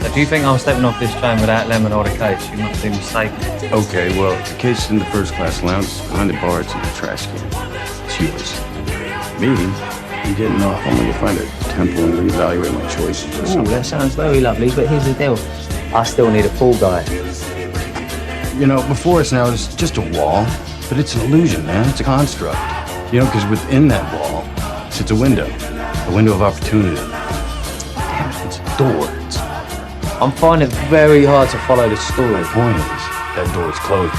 So do you think I'm stepping off this train without lemon or the case? You must be mistaken. Okay, well, the case is in the first class lounge. It's behind the bar. It's in the trash can. It's yours. Me? I'm getting off. I'm going to find a temple and reevaluate my choices or Ooh, something. that sounds very lovely, but here's the deal. I still need a fall guy. You know, before us now is just a wall, but it's an illusion, man. It's a construct. You know, because within that wall sits a window of opportunity. Damn it, it's a door. I'm finding it very hard to follow the story. My point is, that door is closed.